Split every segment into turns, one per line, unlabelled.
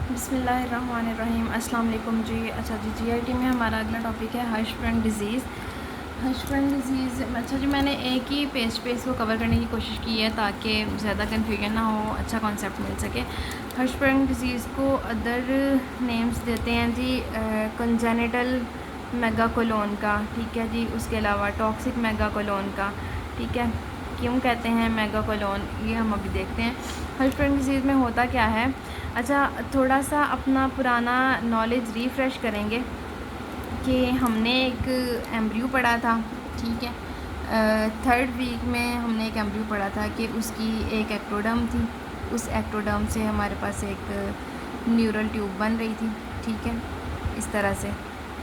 बिस्मिल्लाहिर्रहमानिर्रहीम। अस्सलाम वालेकुम जी। अच्छा जी, जीआईटी में हमारा अगला टॉपिक है हर्शबर्न डिज़ीज़। हर्शबर्न डिज़ीज़, अच्छा जी, मैंने एक ही पेज पे इसको कवर करने की कोशिश की है ताकि ज़्यादा कन्फ्यूजन ना हो, अच्छा कॉन्सेप्ट मिल सके। हर्शबर्न डिज़ीज़ को अदर नेम्स देते हैं जी कंजेनिटल मेगाकोलोन का, ठीक है जी। उसके अलावा टॉक्सिक मेगाकोलोन का, ठीक है। क्यों कहते हैं मेगाकोलोन, ये हम अभी देखते हैं। हर्शबर्न डिज़ीज़ में होता क्या है। अच्छा, थोड़ा सा अपना पुराना नॉलेज रिफ़्रेश करेंगे कि हमने एक एम्ब्रियो पढ़ा था, ठीक है। थर्ड वीक में हमने एक एम्ब्रियो पढ़ा था कि उसकी एक एक्टोडर्म थी। उस एक्टोडर्म से हमारे पास एक न्यूरल ट्यूब बन रही थी, ठीक है, इस तरह से।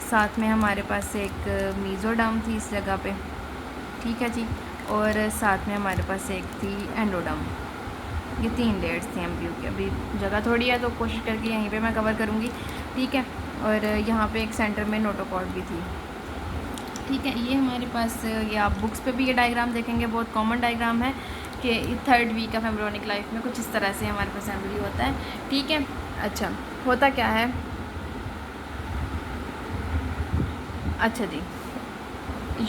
साथ में हमारे पास एक मीज़ोडर्म थी इस जगह पे, ठीक है जी। और साथ में हमारे पास एक थी एंडोडर्म। ये 3 लेयर्स थे एम्ब्रियो की। अभी जगह थोड़ी है तो कोशिश करके यहीं पे मैं कवर करूँगी, ठीक है। और यहाँ पे एक सेंटर में नोटोकॉर्ड भी थी, ठीक है। ये हमारे पास, ये आप बुक्स पे भी ये डायग्राम देखेंगे, बहुत कॉमन डायग्राम है कि third week of embryonic life में कुछ इस तरह से हमारे पास एम्ब्रियो होता है, ठीक है। अच्छा, होता क्या है। अच्छा जी,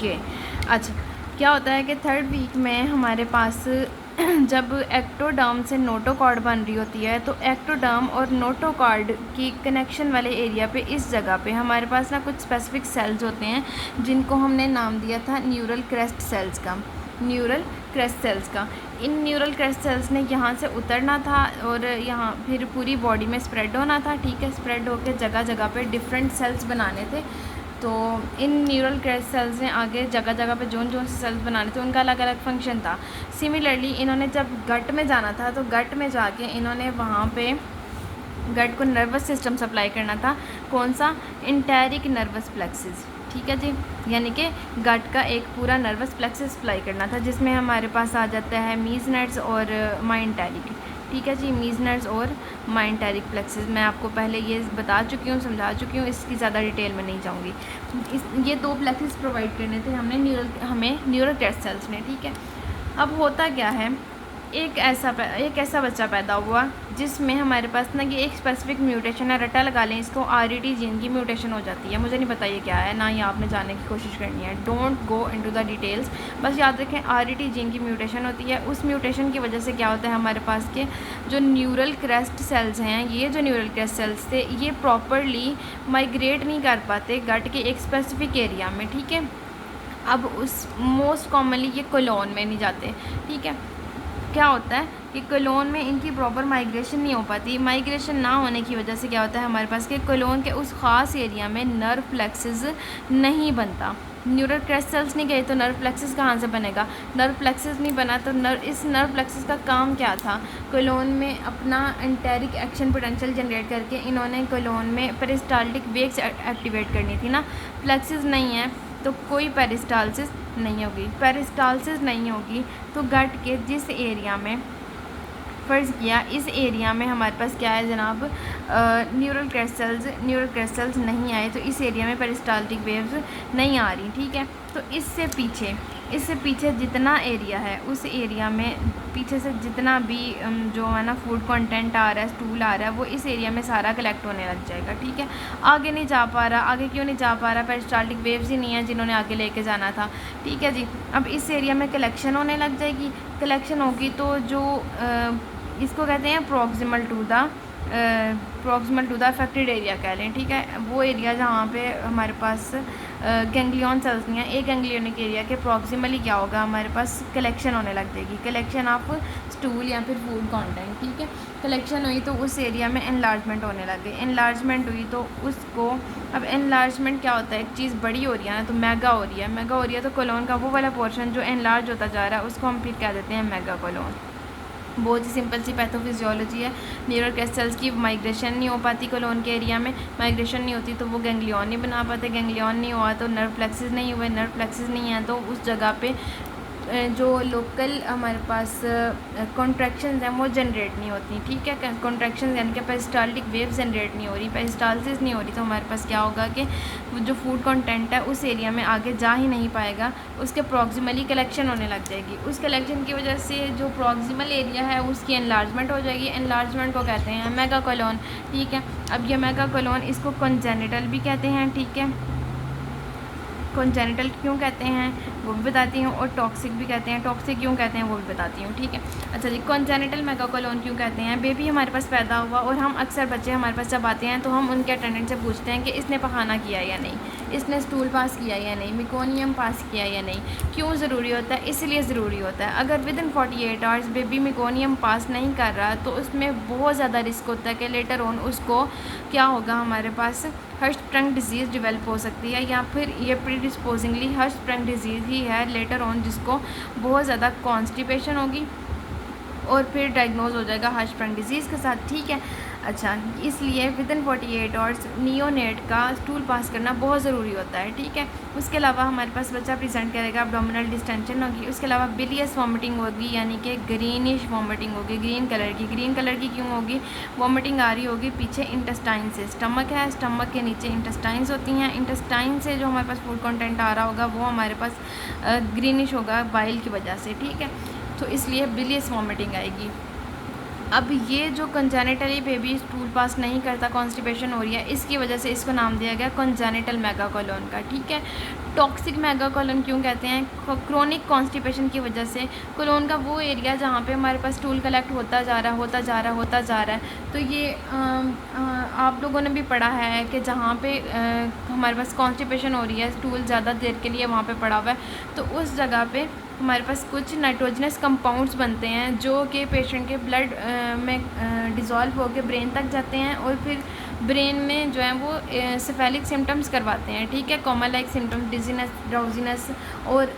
ये अच्छा क्या होता है कि थर्ड वीक में हमारे पास जब एक्टोडर्म से नोटोकॉर्ड बन रही होती है तो एक्टोडर्म और नोटोकॉर्ड की कनेक्शन वाले एरिया पे, इस जगह पे हमारे पास ना कुछ स्पेसिफिक सेल्स होते हैं जिनको हमने नाम दिया था न्यूरल क्रेस्ट सेल्स का। न्यूरल क्रेस्ट सेल्स का, इन न्यूरल क्रेस्ट सेल्स ने यहाँ से उतरना था और यहाँ फिर पूरी बॉडी में स्प्रेड होना था, ठीक है। स्प्रेड होकर जगह जगह पे डिफरेंट सेल्स बनाने थे। तो इन न्यूरल क्रेस्ट सेल्स ने आगे जगह जगह पे जोन जोन से सेल्स बनाने थे, उनका अलग अलग फंक्शन था। सिमिलरली इन्होंने जब गट में जाना था तो गट में जाके इन्होंने वहाँ पे गट को नर्वस सिस्टम सप्लाई करना था। कौन सा, इंटेरिक नर्वस प्लेक्सिस, ठीक है जी। यानी कि गट का एक पूरा नर्वस प्लेक्सिस सप्लाई करना था, जिसमें हमारे पास आ जाता है मीजनर्स और माइंटेरिक, ठीक है जी। मीजनर्स और माइंटेरिक प्लेक्सिस मैं आपको पहले ये बता चुकी हूँ, समझा चुकी हूँ, इसकी ज़्यादा डिटेल में नहीं जाऊँगी। ये 2 प्लेक्सिस प्रोवाइड करने थे हमें न्यूरल क्रेस्ट सेल्स ने, ठीक है। अब होता क्या है, एक ऐसा बच्चा पैदा हुआ जिसमें हमारे पास ना ये एक स्पेसिफिक म्यूटेशन है, रट्टा लगा लें इसको, आरईटी जीन की म्यूटेशन हो जाती है। मुझे नहीं पता ये क्या है, ना ही आपने जानने की कोशिश करनी है। Don't go into the details, बस याद रखें आरईटी जीन की म्यूटेशन होती है। उस म्यूटेशन की वजह से क्या होता है, हमारे पास के जो न्यूरल क्रेस्ट सेल्स हैं, ये जो न्यूरल क्रेस्ट सेल्स थे, ये प्रॉपरली माइग्रेट नहीं कर पाते गट के एक स्पेसिफिक एरिया में, ठीक है। अब उस मोस्ट कॉमनली ये कोलोन में नहीं जाते, ठीक है। क्या होता है कि कोलोन में इनकी प्रॉपर माइग्रेशन नहीं हो पाती। माइग्रेशन ना होने की वजह से क्या होता है, हमारे पास के कोलोन के उस ख़ास एरिया में नर्व प्लेक्सिस नहीं बनता। न्यूरल क्रेस्ट सेल्स नहीं गए तो नर्व प्लेक्सिस कहाँ से बनेगा। नर्व प्लेक्सिस नहीं बना तो इस नर्व प्लेक्सिस का काम क्या था, कोलोन में अपना एंटेरिक एक्शन पोटेंशियल जनरेट करके इन्होंने कोलोन में पेरिस्टाल्टिक वेव्स एक्टिवेट करनी थी ना। प्लेक्सिस नहीं है तो कोई पेरिस्टालसिस नहीं होगी। पेरिस्टालसिस नहीं होगी तो गट के जिस एरिया में, फ़र्ज़ किया इस एरिया में हमारे पास क्या है जनाब, न्यूरल क्रेस्ट सेल्स नहीं आए तो इस एरिया में पेरिस्टाल्टिक वेव्स नहीं आ रही, ठीक है। तो इससे पीछे जितना एरिया है, उस एरिया में पीछे से जितना भी जो है ना फूड कंटेंट आ रहा है, स्टूल आ रहा है, वो इस एरिया में सारा कलेक्ट होने लग जाएगा, ठीक है। आगे नहीं जा पा रहा, आगे क्यों नहीं जा पा रहा, पेरिस्टाल्टिक वेव्स ही नहीं है जिन्होंने आगे लेके जाना था, ठीक है जी। अब इस एरिया में कलेक्शन होने लग जाएगी। कलेक्शन होगी तो जो इसको कहते हैं proximal to the affected area कह लें, ठीक है। वो एरिया जहाँ पे हमारे पास गैंग्लियन सेल्स नहीं है, एक गैंग्लियोनिक एरिया के प्रॉक्सिमली क्या होगा, हमारे पास कलेक्शन होने लग जाएगी। कलेक्शन ऑफ स्टूल या फिर फूड कंटेंट, ठीक है। कलेक्शन हुई तो उस एरिया में एनलार्जमेंट होने लग गई। एनलार्जमेंट हुई तो उसको, अब एनलार्जमेंट क्या होता है, एक चीज़ बड़ी हो रही है ना तो मेगा हो रही है। मेगा हो रही है तो कोलोन का वो वाला पोर्शन जो एनलार्ज होता जा रहा है उसको हम फिर कह देते हैं मेगा कोलोन। बहुत ही सिंपल सी पैथोफिजियोलॉजी है। न्यूरल क्रेस्ट सेल्स की माइग्रेशन नहीं हो पाती कोलोन के एरिया में, माइग्रेशन नहीं होती तो वो गैंग्लियन नहीं बना पाते, गैंग्लियन नहीं हुआ तो नर्व प्लेक्सिस नहीं हुए, नर्व प्लेक्सिस नहीं है तो उस जगह पे जो लोकल हमारे पास कॉन्ट्रैक्शंस हैं वो जनरेट नहीं होती, ठीक है। कॉन्ट्रैक्शंस यानी कि पेरिस्टाल्टिक वेव जनरेट नहीं हो रही, पेरिस्टालसिस नहीं हो रही, तो हमारे पास क्या होगा कि जो फूड कंटेंट है उस एरिया में आगे जा ही नहीं पाएगा, उसके प्रॉक्सिमली कलेक्शन होने लग जाएगी। उस कलेक्शन की वजह से जो प्रॉक्सिमल एरिया है उसकी एनलार्जमेंट हो जाएगी। एनलार्जमेंट को कहते हैं मेगाकोलोन, ठीक है। अब ये मेगाकोलोन, इसको कॉन्जेनिटल भी कहते हैं, ठीक है। कॉन्जेनिटल क्यों कहते हैं वो भी बताती हूँ, और टॉक्सिक भी कहते हैं। टॉक्सिक क्यों कहते हैं वो भी बताती हूँ, ठीक है। अच्छा जी, कॉन्जेनिटल मेगाकोलोन क्यों कहते हैं? बेबी हमारे पास पैदा हुआ और हम अक्सर बच्चे हमारे पास जब आते हैं तो हम उनके अटेंडेंट से पूछते हैं कि इसने पखाना किया या नहीं, इसने स्टूल पास किया या नहीं, मिकोनियम पास किया या नहीं। क्यों ज़रूरी होता है? इसलिए ज़रूरी होता है, अगर within 48 hours baby meconium pass नहीं कर रहा तो उसमें बहुत ज़्यादा रिस्क होता है कि लेटर ऑन उसको क्या होगा, हमारे पास हर्शस्प्रंग डिजीज़ डेवलप हो सकती है, या फिर ये प्रीडिस्पोजिंगली हर्शस्प्रंग डिजीज़ ही है लेटर ऑन, जिसको बहुत ज़्यादा कॉन्स्टिपेशन होगी और फिर डायग्नोज हो जाएगा हर्शस्प्रंग डिजीज़ के साथ, ठीक है। अच्छा, इसलिए विद इन 48 आवर्स नियोनेट का स्टूल पास करना बहुत ज़रूरी होता है, ठीक है। उसके अलावा हमारे पास बच्चा प्रेजेंट करेगा, एब्डोमिनल डिस्टेंशन होगी, उसके अलावा बिलियस वॉमिटिंग होगी, यानी कि ग्रीनिश वॉमिटिंग होगी, ग्रीन कलर की। ग्रीन कलर की क्यों होगी? वॉमिटिंग आ रही होगी पीछे इंटेस्टाइन से। स्टमक है, स्टमक के नीचे इंटेस्टाइंस होती हैं, इंटेस्टाइन से जो हमारे पास फूड कंटेंट आ रहा होगा वो हमारे पास ग्रीनिश होगा बाइल की वजह से, ठीक है। तो इसलिए बिलियस वॉमिटिंग आएगी। अब ये जो कंजेनिटली बेबी स्टूल पास नहीं करता, कॉन्स्टिपेशन हो रही है, इसकी वजह से इसको नाम दिया गया कंजेनिटल मेगाकोलोन का, ठीक है। टॉक्सिक मेगाकोलोन क्यों कहते हैं? क्रोनिक कॉन्स्टिपेशन की वजह से कोलोन का वो एरिया जहाँ पे हमारे पास स्टूल कलेक्ट होता जा रहा है, तो ये आप लोगों ने भी पढ़ा है कि जहाँ पे हमारे पास कॉन्स्टिपेशन हो रही है, स्टूल ज़्यादा देर के लिए वहाँ पे पड़ा हुआ है, तो उस जगह पे हमारे पास कुछ नाइट्रोजनस कंपाउंड्स बनते हैं जो कि पेशेंट के ब्लड में डिज़ोल्व होकर ब्रेन तक जाते हैं और फिर ब्रेन में जो है वो सेफेलिक सिम्टम्स करवाते हैं, ठीक है। Coma like symptoms, dizziness, drowsiness, और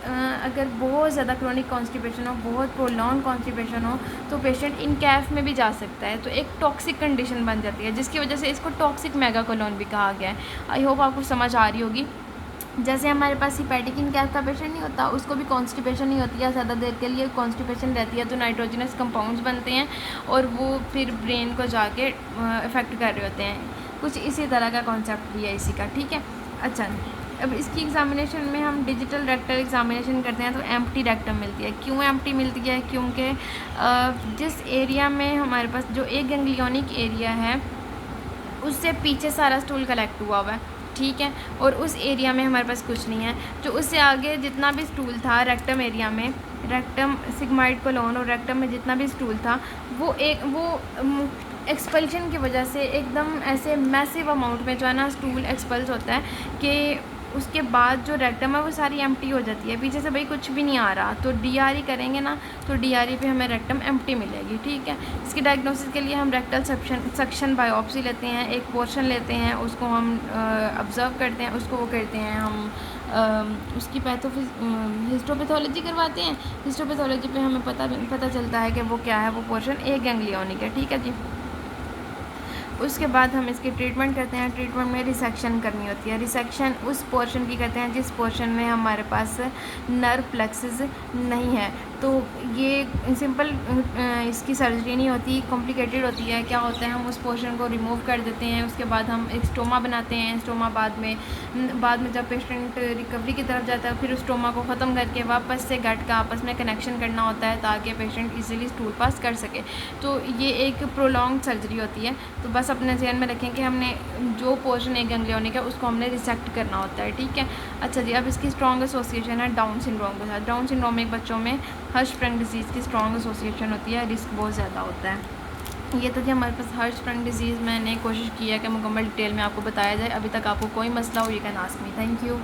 अगर बहुत ज़्यादा क्रोनिक कॉन्स्टिपेशन हो, बहुत प्रोलॉन्ग कॉन्स्टिपेशन हो, तो पेशेंट इन कैफ में भी जा सकता है, तो एक टॉक्सिक कंडीशन बन जाती है, जिसकी वजह से इसको टॉक्सिक मेगाकोलोन भी कहा गया है। आई होप आपको समझ आ रही होगी। जैसे हमारे पास हिपैटिक इनकैफ का पेशेंट नहीं होता, उसको भी कॉन्स्टिपेशन नहीं होती है, ज़्यादा देर के लिए कॉन्स्टिपेशन रहती है, तो नाइट्रोजनस कंपाउंड्स बनते हैं और वो फिर ब्रेन को जाके इफ़ेक्ट कर रहे होते हैं। कुछ इसी तरह का कॉन्सेप्ट भी है इसी का, ठीक है। अच्छा, अब इसकी एग्जामिनेशन में हम डिजिटल रेक्टल एग्जामिनेशन करते हैं तो एम्प्टी रेक्टम मिलती है। क्यों एम्प्टी मिलती है? क्योंकि जिस एरिया में हमारे पास जो एक गैंग्लियोनिक एरिया है उससे पीछे सारा स्टूल कलेक्ट हुआ है, ठीक है, और उस एरिया में हमारे पास कुछ नहीं है। जो उससे आगे जितना भी स्टूल था रेक्टम एरिया में, रेक्टम सिग्माइड कोलोन और रेक्टम में जितना भी स्टूल था वो एक्सपल्शन की वजह से एकदम ऐसे मैसिव अमाउंट में जो है ना स्टूल एक्सपल्स होता है कि उसके बाद जो रेक्टम है वो सारी एम्प्टी हो जाती है, पीछे से भाई कुछ भी नहीं आ रहा। तो डीआरई करेंगे ना तो डीआरई पे हमें रेक्टम एम्प्टी मिलेगी, ठीक है। इसकी डायग्नोसिस के लिए हम रेक्टल सक्शन बायोप्सी लेते हैं, एक पोर्शन लेते हैं, उसको हम ऑब्ज़र्व करते हैं, उसको वो करते हैं हम उसकी हिस्टोपैथोलॉजी करवाते हैं। हिस्टोपैथोलॉजी पे हमें पता चलता है कि वो क्या है, वो पोर्शन एक गैंग्लियोनिक है, ठीक है जी। उसके बाद हम इसकी ट्रीटमेंट करते हैं। ट्रीटमेंट में रिसेक्शन करनी होती है। रिसेक्शन उस पोर्शन की करते हैं जिस पोर्शन में हमारे पास नर्व प्लेक्सेस नहीं है। तो ये सिंपल इसकी सर्जरी नहीं होती, कॉम्प्लिकेटेड होती है। क्या होता है, हम उस पोर्शन को रिमूव कर देते हैं, उसके बाद हम एक स्टोमा बनाते हैं। स्टोमा बाद में जब पेशेंट रिकवरी की तरफ जाता है फिर उस स्टोमा को ख़त्म करके वापस से गट का आपस में कनेक्शन करना होता है ताकि पेशेंट इजीली स्टूल पास कर सके। तो ये एक प्रोलॉन्ग सर्जरी होती है। तो बस अपने ध्यान में रखें कि हमने जो पोर्शन एक गैंग्लियोनिक है उसको हमने रिसेक्ट करना होता है, ठीक है। अच्छा जी, अब इसकी स्ट्रॉन्ग एसोसिएशन है डाउन सिंड्रोम के साथ। डाउन सिंड्रोम एक बच्चों में हर्शस्प्रंग डिजीज़ की स्ट्रॉन्ग एसोसिएशन होती है, रिस्क बहुत ज़्यादा होता है। ये तो कि हमारे पास हर्शस्प्रंग डिजीज़ मैंने कोशिश की है कि मुकम्मल डिटेल में आपको बताया जाए। अभी तक आपको कोई मसला हो you can ask me. Thank you.